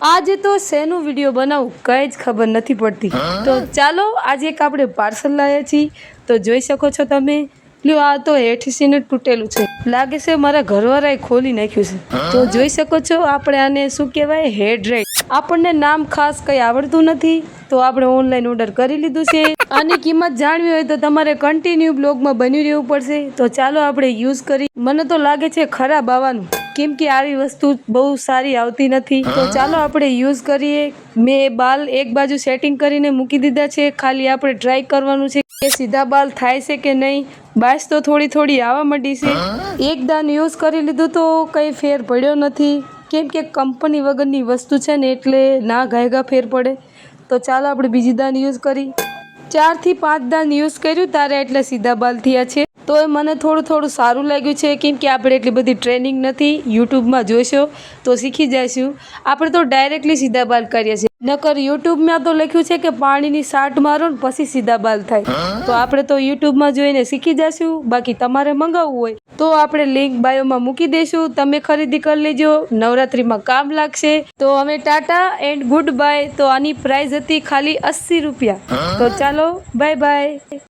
આજે તો શેનું વિડીયો બનાવું કંઈ જ ખબર નથી પડતી. તો ચાલો આજે એક આપણે પાર્સલ લાવ્યા છીએ. તો જોઈ શકો છો તમે. લ્યો આ તો હેઠસીને તૂટેલું છે. લાગે છે મારા ઘરવાળાએ ખોલી નાખ્યું છે. તો જોઈ શકો છો આપણે આને શું કહેવાય, હેડ રાઈડ. આપણને નામ ખાસ કંઈ આવડતું નથી તો આપણે ઓનલાઈન ઓર્ડર કરી લીધું છે. આની કિંમત જાણવી હોય તો તમારે કન્ટિન્યુ બ્લોગમાં બની રહેવું પડશે. તો ચાલો આપણે યુઝ કરી. મને તો લાગે છે ખરાબ આવવાનું, કેમ કે આવી વસ્તુ બહુ સારી આવતી નથી. તો ચાલો આપણે યુઝ કરીએ. મેં બાલ એક બાજુ સેટિંગ કરીને મૂકી દીધા છે. ખાલી આપણે ટ્રાય કરવાનું છે કે સીધા બાલ થાય છે કે નહીં. બાસ તો થોડી થોડી આવવા માંડી છે. એક દાન યુઝ કરી લીધું તો કંઈ ફેર પડ્યો નથી, કેમ કે કંપની વગરની વસ્તુ છે ને એટલે ના ઘાયગા ફેર પડે. તો ચાલો આપણે બીજી દાન યુઝ કરી. 4 થી 5 દાન યુઝ કર્યું તારે એટલે સીધા બાલ થયા છે. તો એ મને થોડું સારું લાગ્યું છે, કેમ કે આપણે એટલી બધી ટ્રેનિંગ નથી. યુટ્યુબમાં જોઈશો તો શીખી જઈશું. આપણે તો ડાયરેક્ટલી સીધા બાલ કરીએ છીએ. નકર યુટ્યુબમાં તો લખ્યું છે કે પાણીની સાટ મારો ને પછી સીધા બાલ થાય. તો આપણે તો યુટ્યુબમાં જોઈને શીખી જઈશું. બાકી તમારે મંગાવવું હોય તો આપણે લિંક બાયોમાં મૂકી દઈશું. તમે ખરીદી કરી લેજો, નવરાત્રિમાં કામ લાગશે. તો અમે ટાટા એન્ડ ગુડ બાય. તો આની પ્રાઇસ હતી ખાલી 80 રૂપિયા. તો ચાલો બાય બાય.